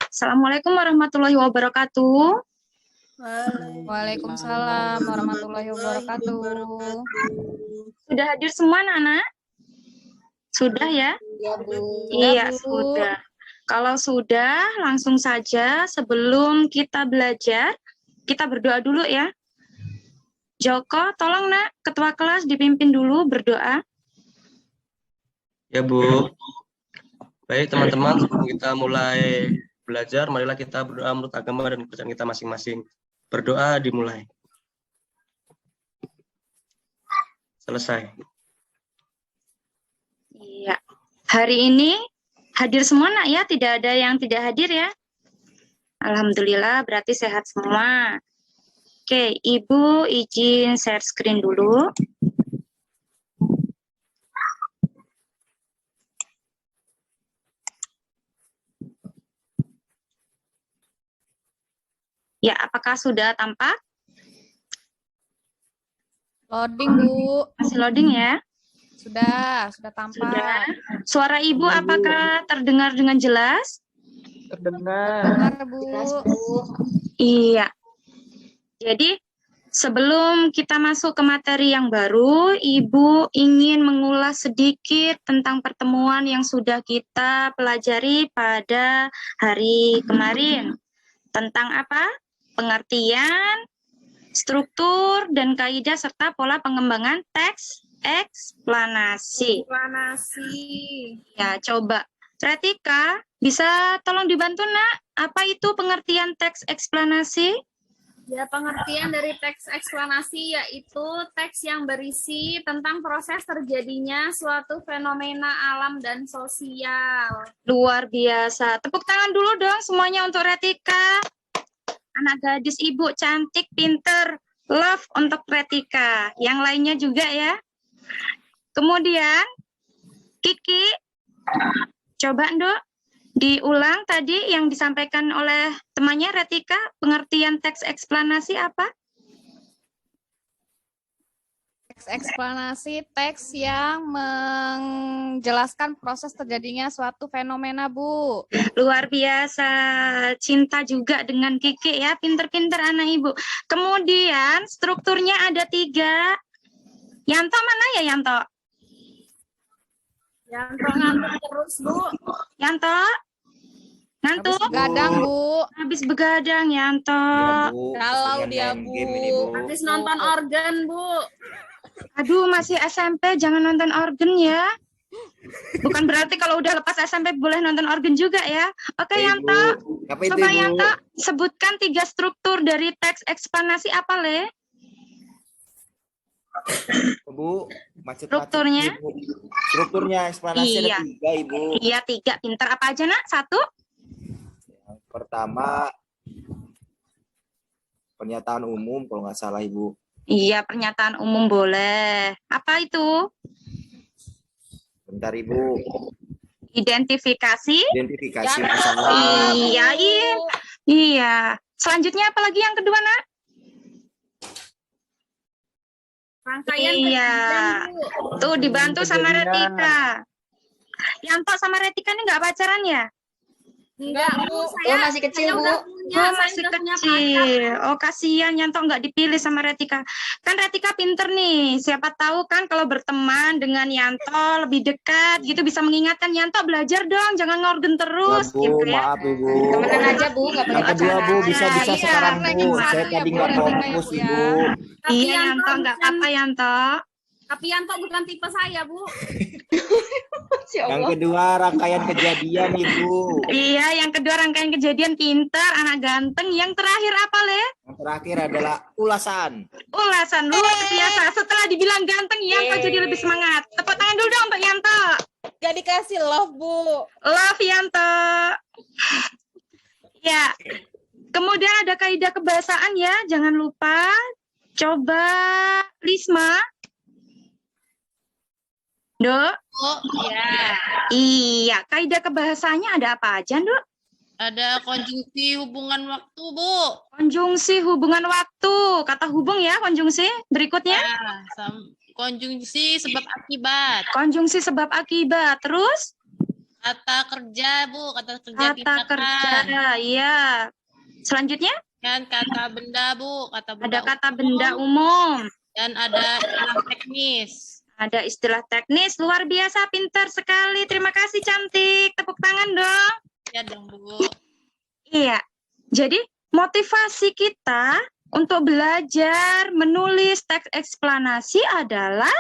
Assalamualaikum warahmatullahi wabarakatuh. Waalaikumsalam warahmatullahi wabarakatuh. Sudah hadir semua anak-anak? Sudah ya? Ya, Bu. Iya, Bu. sudah. Kalau sudah, langsung saja sebelum kita belajar, kita berdoa dulu ya. Joko, tolong nak, ketua kelas dipimpin dulu berdoa. Ya Bu. Baik teman-teman, sebelum kita mulai belajar, marilah kita berdoa menurut agama dan kepercayaan kita masing-masing. Berdoa dimulai. Selesai. Iya. Hari ini hadir semua nak ya, tidak ada yang tidak hadir ya. Alhamdulillah, berarti sehat semua. Oke, Ibu izin share screen dulu. Ya, apakah sudah tampak? Loading, Bu. Masih loading ya? Sudah tampak. Sudah. Suara Ibu apakah terdengar dengan jelas? Dengar, Bu. Iya. Jadi, sebelum kita masuk ke materi yang baru, Ibu ingin mengulas sedikit tentang pertemuan yang sudah kita pelajari pada hari kemarin. Tentang apa? Pengertian, struktur, dan kaidah serta pola pengembangan teks eksplanasi. Ya, coba. Retika, bisa tolong dibantu nak? Apa itu pengertian teks eksplanasi? Ya, pengertian dari teks eksplanasi yaitu teks yang berisi tentang proses terjadinya suatu fenomena alam dan sosial. Luar biasa. Tepuk tangan dulu dong semuanya untuk Retika. Anak gadis Ibu cantik, pinter. Love untuk Retika. Yang lainnya juga ya. Kemudian, Kiki. Coba Nduk, diulang tadi yang disampaikan oleh temannya Retika. Pengertian teks eksplanasi apa? Teks eksplanasi teks yang menjelaskan proses terjadinya suatu fenomena, Bu. Luar biasa, cinta juga dengan Kiki ya, pinter-pinter anak Ibu. Kemudian strukturnya ada 3. Yanto mana ya Yanto? Yanto ngantuk terus, Bu. Yanto? Ngantuk? Habis begadang, Bu. Habis begadang Yanto. Kalau dia, Bu. Habis nonton organ, Bu. Aduh, masih SMP, jangan nonton organ ya. Bukan berarti kalau udah lepas SMP boleh nonton organ juga ya. Oke, Yanto. Coba Yanto, sebutkan 3 struktur dari teks eksplanasi apa, Le? Bu, Strukturnya? Strukturnya eksplanasi Iya. ada 3, Ibu. Iya, 3. Pinter apa aja, nak? 1? Yang pertama, pernyataan umum kalau nggak salah, Ibu. Iya, pernyataan umum boleh. Apa itu? Bentar, Ibu. Identifikasi? Identifikasi masalah. Iya, iya. Iya. Selanjutnya apa lagi yang kedua, nak? Rangkaian Iya. kejadian, Bu. Tuh dibantu sama Retika. Yanto sama Retika ini nggak pacaran ya? Enggak, Bu. masih kecil, Bu. Oh, masih kecil. Oh, kasihan Yanto nggak dipilih sama Retika. Kan Retika pinter nih. Siapa tahu kan kalau berteman dengan Yanto lebih dekat gitu bisa mengingatkan Yanto belajar dong, jangan ngorgen terus Bu, gitu ya. maaf, Ibu. Temenan aja, Bu. Nggak Yang kedua, Bu, bisa-bisa Iya, sekarang, lagi Bu. satu Saya ya, tadi Bu, nggak ya, fokus, Bu, ya. Ibu. Tapi Iya Yanto nggak bukan- apa-apa Yanto. Tapi Yanto bukan tipe saya, Bu. Yang kedua, rangkaian kejadian, Ibu. Iya, yang kedua rangkaian kejadian pintar, anak ganteng. Yang terakhir apa, Le? Yang terakhir adalah ulasan. Ulasan luar biasa. Setelah dibilang ganteng, Yanto jadi lebih semangat. Tepuk tangan dulu dong untuk Yanto. Gak dikasih love, Bu. Love Yanto. Ya. Kemudian ada kaidah kebahasaan ya, jangan lupa. Coba Lisma. Dok. Oh, ya. Iya, kaidah kebahasanya ada apa aja, Dok? Ada konjungsi hubungan waktu, Bu. Konjungsi hubungan waktu. Kata hubung ya, konjungsi. Berikutnya. Konjungsi sebab akibat. Konjungsi sebab akibat. Terus? Kata kerja, Bu. Kata kerja Kata tindakan. kerja, iya. Selanjutnya Dan kata benda, Bu. Kata benda ada kata umum. benda umum. Dan ada istilah teknis. Ada istilah teknis, luar biasa, pintar sekali. Terima kasih, cantik. Tepuk tangan dong. Ya dong, Bu. Iya, jadi motivasi kita untuk belajar menulis teks eksplanasi adalah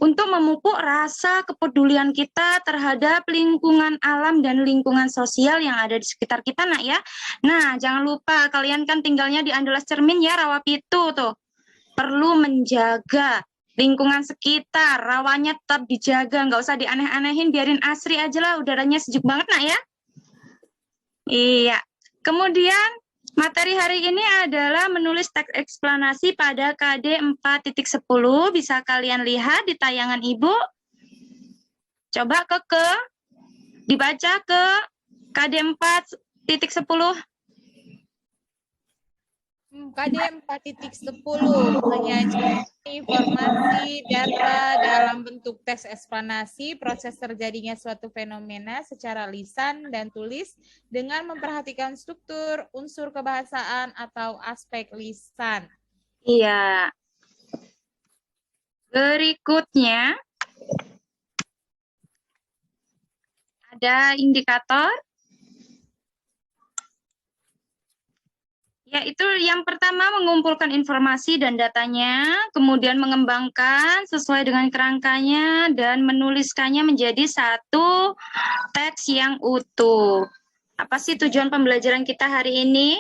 untuk memupuk rasa kepedulian kita terhadap lingkungan alam dan lingkungan sosial yang ada di sekitar kita, nak ya. Nah, jangan lupa, kalian kan tinggalnya di Andalas Cermin ya, Rawapitu tuh. Perlu menjaga lingkungan sekitar, rawannya tetap dijaga, nggak usah dianeh-anehin, biarin asri aja lah, udaranya sejuk banget, nak ya. Iya. Kemudian materi hari ini adalah menulis teks eksplanasi pada KD 4.10. Bisa kalian lihat di tayangan Ibu. Coba dibaca ke KD 4.10. KD 4.10 menyajikan informasi data dalam bentuk teks eksplanasi proses terjadinya suatu fenomena secara lisan dan tulis dengan memperhatikan struktur, unsur kebahasaan atau aspek lisan. Iya. Berikutnya ada indikator. Yaitu yang pertama mengumpulkan informasi dan datanya, kemudian mengembangkan sesuai dengan kerangkanya dan menuliskannya menjadi satu teks yang utuh. Apa sih tujuan pembelajaran kita hari ini?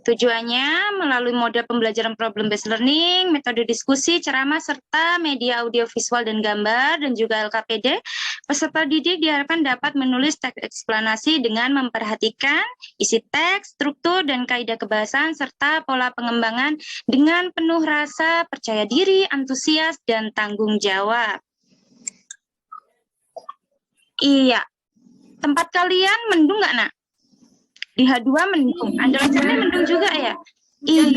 Tujuannya melalui mode pembelajaran problem based learning, metode diskusi, ceramah, serta media audio visual dan gambar, dan juga LKPD, peserta didik diharapkan dapat menulis teks eksplanasi dengan memperhatikan isi teks, struktur, dan kaidah kebahasaan, serta pola pengembangan dengan penuh rasa percaya diri, antusias, dan tanggung jawab. Iya. Tempat kalian mendung nggak, nak? Di H2 mendung. Andalas Cermin mendung juga ya? Iya.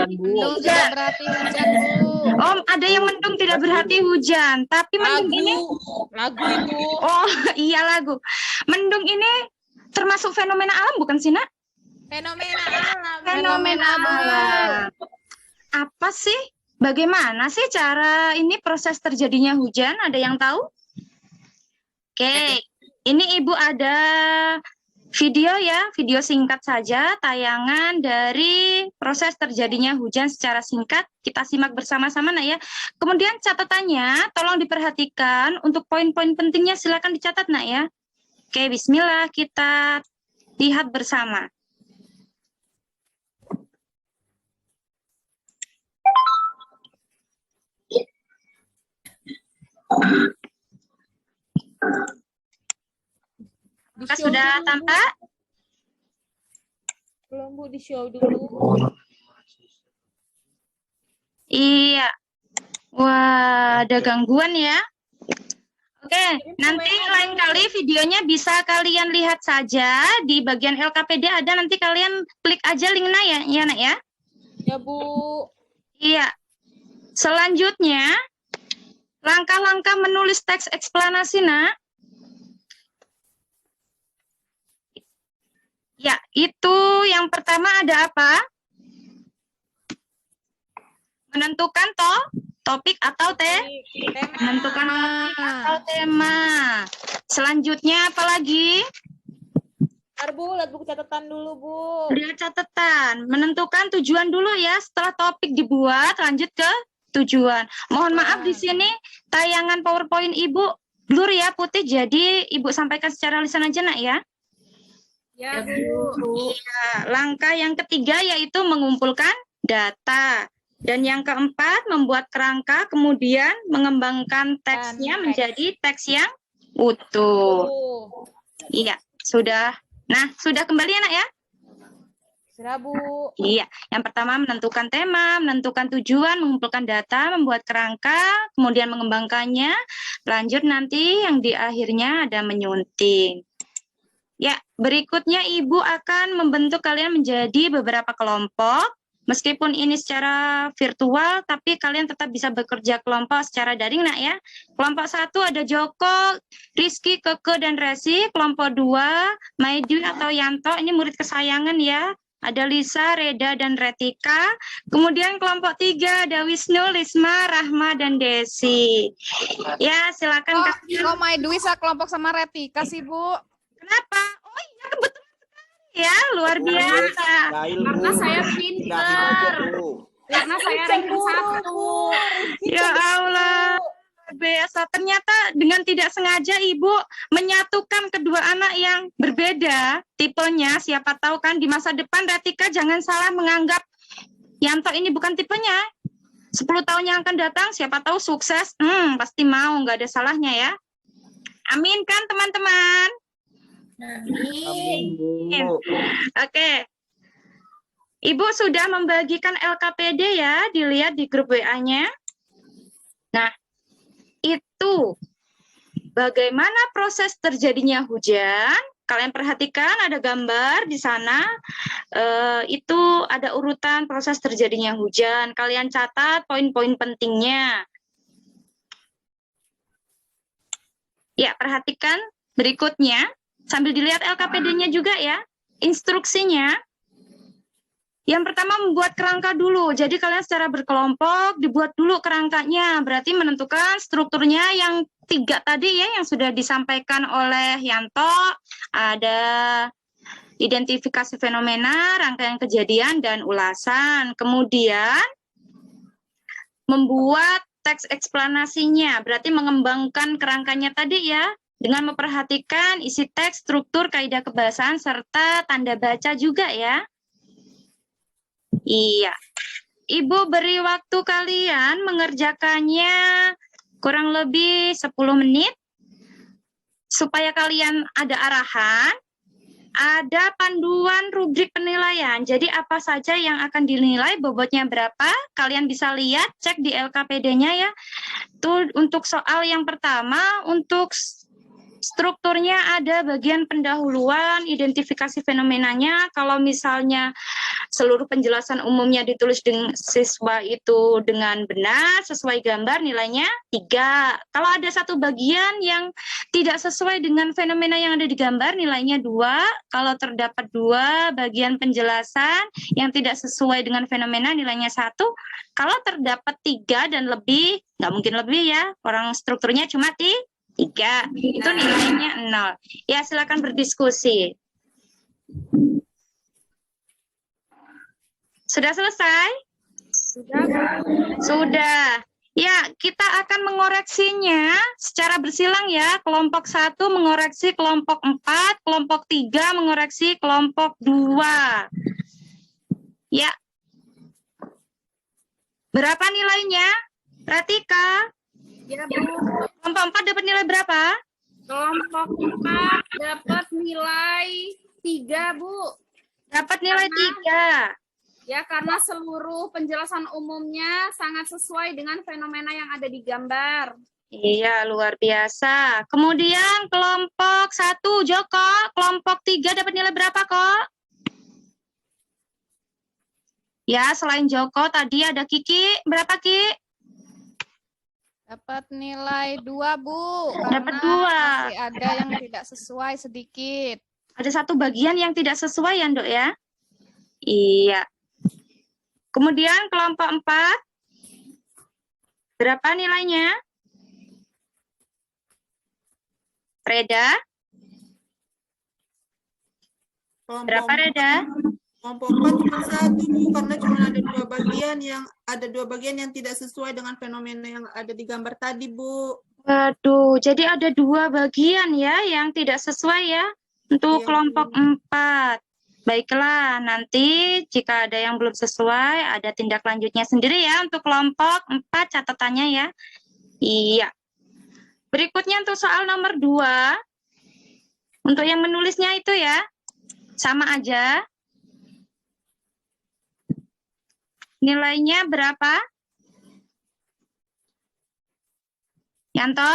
Mendung tidak berarti hujan, Bu. Oh, ada yang mendung tidak berarti hujan. Tapi mendung ini... Lagu itu. Oh, iya lagu. Mendung ini termasuk fenomena alam bukan sih, nak? Fenomena alam. Fenomena alam. Apa sih? Bagaimana sih cara ini proses terjadinya hujan? Ada yang tahu? Oke. Ini Ibu ada video ya, video singkat saja, tayangan dari proses terjadinya hujan secara singkat. Kita simak bersama-sama, nak ya. Kemudian catatannya, tolong diperhatikan. Untuk poin-poin pentingnya silakan dicatat, nak ya. Oke, bismillah, kita lihat bersama. Apakah sudah tampak? Belum, Bu, di show dulu. Iya. Wah, ada gangguan ya. Oke, nanti lain kali videonya bisa kalian lihat saja di bagian LKPD ada, nanti kalian klik aja linknya ya, nak ya. Ya, Bu. Iya. Selanjutnya, langkah-langkah menulis teks eksplanasi, nak. Ya, itu yang pertama ada apa? Menentukan topik atau menentukan topik atau tema. Selanjutnya apa lagi? Bu, lihat buku catatan dulu, Bu. Lihat catatan. Menentukan tujuan dulu ya. Setelah topik dibuat, lanjut ke tujuan. Mohon maaf di sini tayangan PowerPoint Ibu blur ya, putih. Jadi Ibu sampaikan secara lisan aja, nak ya. Ya, Bu. Ya, langkah yang ketiga yaitu mengumpulkan data. Dan yang keempat, membuat kerangka, kemudian mengembangkan teksnya menjadi teks yang utuh. Iya, sudah. Nah, sudah kembali ya, nak ya? Sudah, Bu. Iya, yang pertama menentukan tema, menentukan tujuan, mengumpulkan data, membuat kerangka, kemudian mengembangkannya. Lanjut nanti yang di akhirnya ada menyunting. Ya, berikutnya Ibu akan membentuk kalian menjadi beberapa kelompok. Meskipun ini secara virtual, tapi kalian tetap bisa bekerja kelompok secara daring, nak ya. Kelompok 1 ada Joko, Rizky, Keke, dan Resi. Kelompok 2, Maidwi atau Yanto, ini murid kesayangan ya. Ada Lisa, Reda, dan Retika. Kemudian kelompok 3 ada Wisnu, Lisma, Rahma, dan Desi. Ya, silakan. Kok Maidwi kelompok sama Retika sih, Bu? Kenapa? Oh iya, kebetulan ya, luar biasa. Karena saya pinter. Karena saya ranking 1. Ya Allah, luar biasa. Ternyata dengan tidak sengaja Ibu menyatukan kedua anak yang berbeda tipenya. Siapa tahu kan di masa depan Retika jangan salah menganggap Yanto ini bukan tipenya. 10 tahun yang akan datang, siapa tahu sukses. Pasti mau, nggak ada salahnya ya. Amin kan teman-teman? Amin, Bu. Oke. Ibu sudah membagikan LKPD ya, dilihat di grup WA-nya. Nah, itu bagaimana proses terjadinya hujan. Kalian perhatikan ada gambar di sana. Itu ada urutan proses terjadinya hujan. Kalian catat poin-poin pentingnya. Ya, perhatikan berikutnya. Sambil dilihat LKPD-nya juga ya, instruksinya. Yang pertama membuat kerangka dulu. Jadi kalian secara berkelompok dibuat dulu kerangkanya. Berarti menentukan strukturnya yang 3 tadi ya, yang sudah disampaikan oleh Yanto. Ada identifikasi fenomena, rangkaian kejadian, dan ulasan. Kemudian membuat teks eksplanasinya. Berarti mengembangkan kerangkanya tadi ya. Dengan memperhatikan isi teks, struktur, kaidah kebahasaan, serta tanda baca juga ya. Iya. Ibu beri waktu kalian mengerjakannya kurang lebih 10 menit. Supaya kalian ada arahan, ada panduan rubrik penilaian. Jadi apa saja yang akan dinilai, bobotnya berapa, kalian bisa lihat, cek di LKPD-nya ya. Tuh untuk soal yang pertama, untuk strukturnya ada bagian pendahuluan, identifikasi fenomenanya. Kalau misalnya seluruh penjelasan umumnya ditulis dengan siswa itu dengan benar, sesuai gambar, nilainya 3. Kalau ada satu bagian yang tidak sesuai dengan fenomena yang ada di gambar, nilainya 2. Kalau terdapat 2 bagian penjelasan yang tidak sesuai dengan fenomena, nilainya 1. Kalau terdapat 3 dan lebih, nggak mungkin lebih ya, orang strukturnya cuma 3, itu nilainya 0. Ya, silakan berdiskusi. Sudah selesai? Sudah. Ya, kita akan mengoreksinya secara bersilang ya. Kelompok 1 mengoreksi kelompok 4, kelompok 3 mengoreksi kelompok 2. Ya. Berapa nilainya? Retika? Ya, Bu. Kelompok 4 dapat nilai berapa? Kelompok 4 dapat nilai 3, Bu. Dapat nilai 3. Ya, karena seluruh penjelasan umumnya sangat sesuai dengan fenomena yang ada di gambar. Iya, luar biasa. Kemudian kelompok 1, Joko. Kelompok 3 dapat nilai berapa, kok? Ya, selain Joko, tadi ada Kiki. Berapa, Ki? Dapat nilai 2, Bu. Dapat Karena 2. masih ada yang tidak sesuai sedikit. Ada satu bagian yang tidak sesuai ya, Nduk ya? Iya. Kemudian kelompok 4. Berapa nilainya? Reda? Berapa, Reda? Kelompok 4 cuma 1, Bu, karena cuma ada 2 bagian yang tidak sesuai dengan fenomena yang ada di gambar tadi, Bu. Waduh, jadi ada 2 bagian ya yang tidak sesuai ya untuk Iya, kelompok 4. Baiklah, nanti jika ada yang belum sesuai, ada tindak lanjutnya sendiri ya untuk kelompok 4 catatannya ya. Iya. Berikutnya untuk soal nomor 2. Untuk yang menulisnya itu ya, sama aja. Nilainya berapa? Yanto?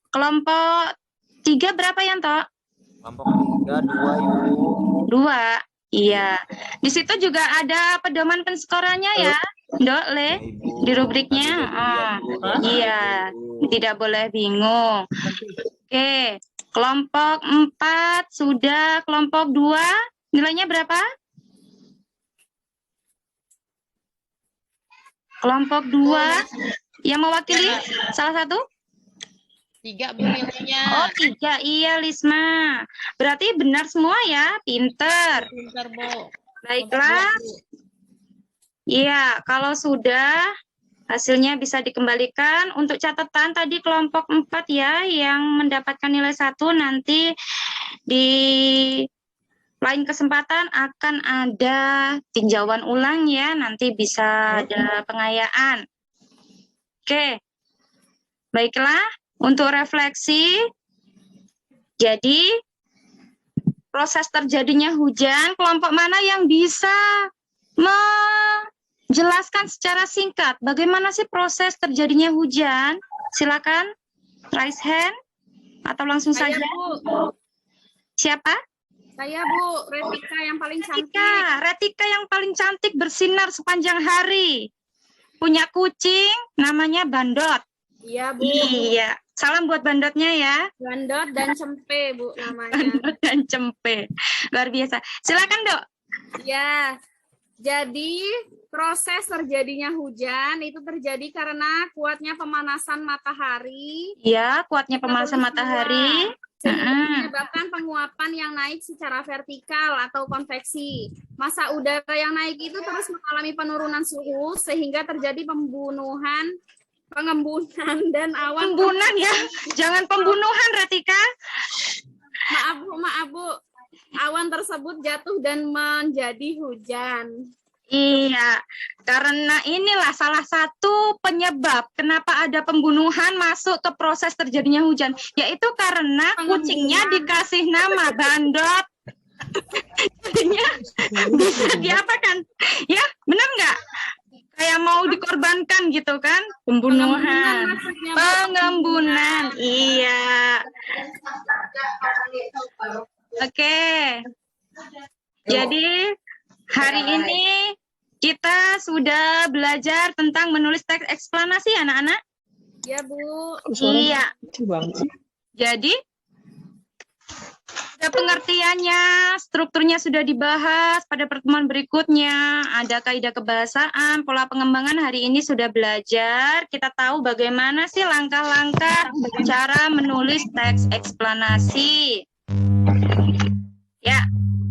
Kelompok 3 berapa, Yanto? Kelompok 3, 2, Ibu. 2. Iya. Di situ juga ada pedoman penskorannya ya, Dok Le, di rubriknya. Iya, tidak boleh bingung. Oke, kelompok 4 sudah, kelompok 2 nilainya berapa? Kelompok 2 yang mewakili salah satu? 3 Bu nilainya. Oh, 3. Iya, Lisma. Berarti benar semua ya, pinter. Pintar Bu. Baiklah. Iya, kalau sudah hasilnya bisa dikembalikan. Untuk catatan tadi kelompok 4 ya yang mendapatkan nilai 1 nanti di lain kesempatan akan ada tinjauan ulang ya, nanti bisa ada pengayaan. Oke. Baiklah, untuk refleksi. Jadi proses terjadinya hujan, kelompok mana yang bisa menjelaskan secara singkat bagaimana sih proses terjadinya hujan? Silakan raise hand atau langsung Saya, saja. Bu. Siapa? Saya, Bu, Retika yang paling cantik. Retika yang paling cantik bersinar sepanjang hari. Punya kucing namanya Bandot. Iya, Bu. Iya. Salam buat Bandotnya ya. Bandot dan Cempe, Bu, namanya. Bandot dan Cempe. Luar biasa. Silakan, Dok. Ya, jadi proses terjadinya hujan itu terjadi karena kuatnya pemanasan matahari. Iya, kuatnya pemanasan matahari. Sehingga menyebabkan penguapan yang naik secara vertikal atau konveksi. Massa udara yang naik itu terus mengalami penurunan suhu sehingga terjadi pengembunan dan awan. Pembunuhan ya, jangan pembunuhan, Retika. Maaf Bu. Awan tersebut jatuh dan menjadi hujan. Iya, karena inilah salah satu penyebab kenapa ada pembunuhan masuk ke proses terjadinya hujan, yaitu karena kucingnya dikasih nama Bandot. Jadinya bisa diapakan? Ya, benar nggak? Kayak mau dikorbankan gitu kan? Pembunuhan, pengembunan. Iya. Oke. Jadi hari ini kita sudah belajar tentang menulis teks eksplanasi, anak-anak. Ya, Bu. Iya. Jadi ada pengertiannya, strukturnya sudah dibahas pada pertemuan berikutnya. Ada kaidah kebahasaan, pola pengembangan hari ini sudah belajar. Kita tahu bagaimana sih langkah-langkah cara menulis teks eksplanasi. Ya.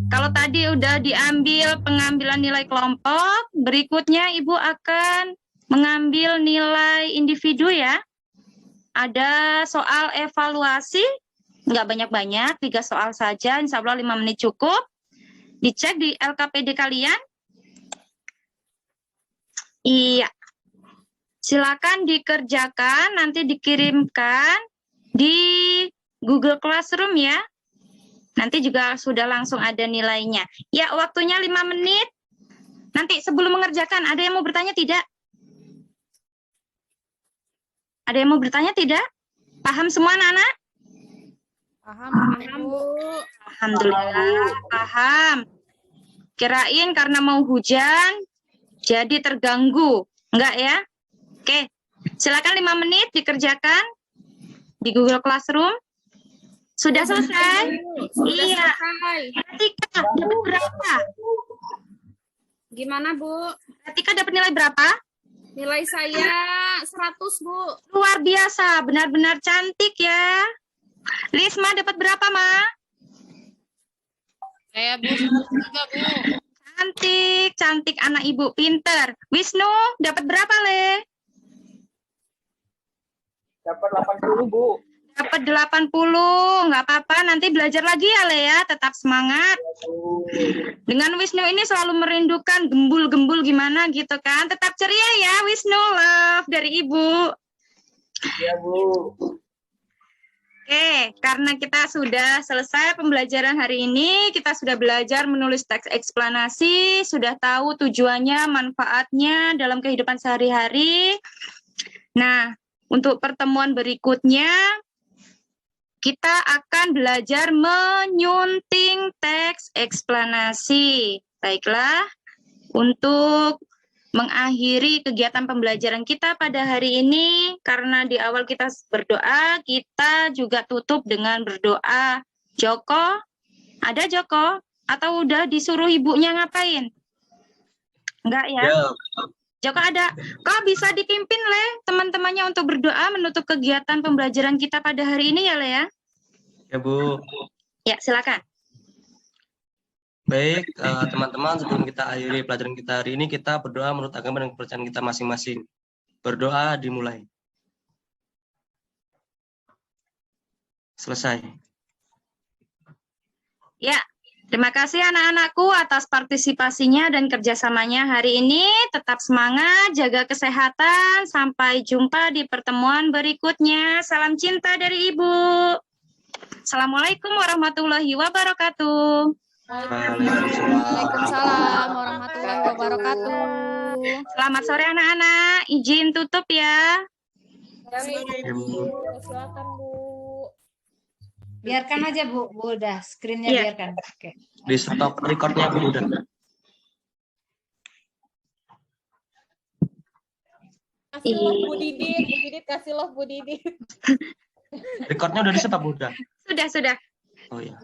Kalau tadi udah diambil pengambilan nilai kelompok, berikutnya Ibu akan mengambil nilai individu ya. Ada soal evaluasi, nggak banyak-banyak, 3 soal saja, insya Allah 5 menit cukup. Dicek di LKPD kalian. Iya. Silakan dikerjakan, nanti dikirimkan di Google Classroom ya. Nanti juga sudah langsung ada nilainya. Ya, waktunya 5 menit. Nanti sebelum mengerjakan, ada yang mau bertanya tidak? Ada yang mau bertanya tidak? Paham semua anak-anak? Paham, Bu. Alhamdulillah, paham. Kirain karena mau hujan, jadi terganggu. Enggak ya? Oke, silakan 5 menit dikerjakan di Google Classroom. Sudah selesai? Sudah Iya. selesai. Retika dapat berapa? Gimana, Bu? Retika dapat nilai berapa? Nilai saya 100, Bu. Luar biasa, benar-benar cantik ya. Lisma dapat berapa, Ma? Saya Bu juga Bu. Cantik, cantik anak ibu, pinter. Wisnu dapat berapa, Le? Dapat 80, Bu. Dapat 80, nggak apa-apa, nanti belajar lagi ya, Le ya, tetap semangat. Dengan Wisnu ini selalu merindukan gembul-gembul gimana gitu kan, tetap ceria ya Wisnu, love dari Ibu. Iya, Bu. Oke, karena kita sudah selesai pembelajaran hari ini, kita sudah belajar menulis teks eksplanasi, sudah tahu tujuannya, manfaatnya dalam kehidupan sehari-hari. Nah, untuk pertemuan berikutnya, kita akan belajar menyunting teks eksplanasi. Baiklah, untuk mengakhiri kegiatan pembelajaran kita pada hari ini, karena di awal kita berdoa, kita juga tutup dengan berdoa. Joko, ada Joko? Atau udah disuruh ibunya ngapain? Enggak ya? Ya, Joko ada. Kau bisa dipimpin, Le, teman-temannya untuk berdoa menutup kegiatan pembelajaran kita pada hari ini ya, Le ya? ya Bu. Ya, silakan. Baik, teman-teman, sebelum kita akhiri pelajaran kita hari ini, kita berdoa menurut agama dan kepercayaan kita masing-masing. Berdoa dimulai. Selesai. Ya, terima kasih anak-anakku atas partisipasinya dan kerjasamanya hari ini. Tetap semangat, jaga kesehatan. Sampai jumpa di pertemuan berikutnya. Salam cinta dari Ibu. Assalamualaikum warahmatullahi wabarakatuh. Waalaikumsalam warahmatullahi wabarakatuh. Selamat sore anak-anak. Izin tutup ya. Ya, Bu. Silakan Bu. Biarkan aja Bu, udah screen-nya Iya. biarkan. Oke. Di stop recordnya Bu udah. Kasih love Bu Didit kasih love Bu Didit. Recordnya udah di stop Bu udah. Sudah. Oh ya.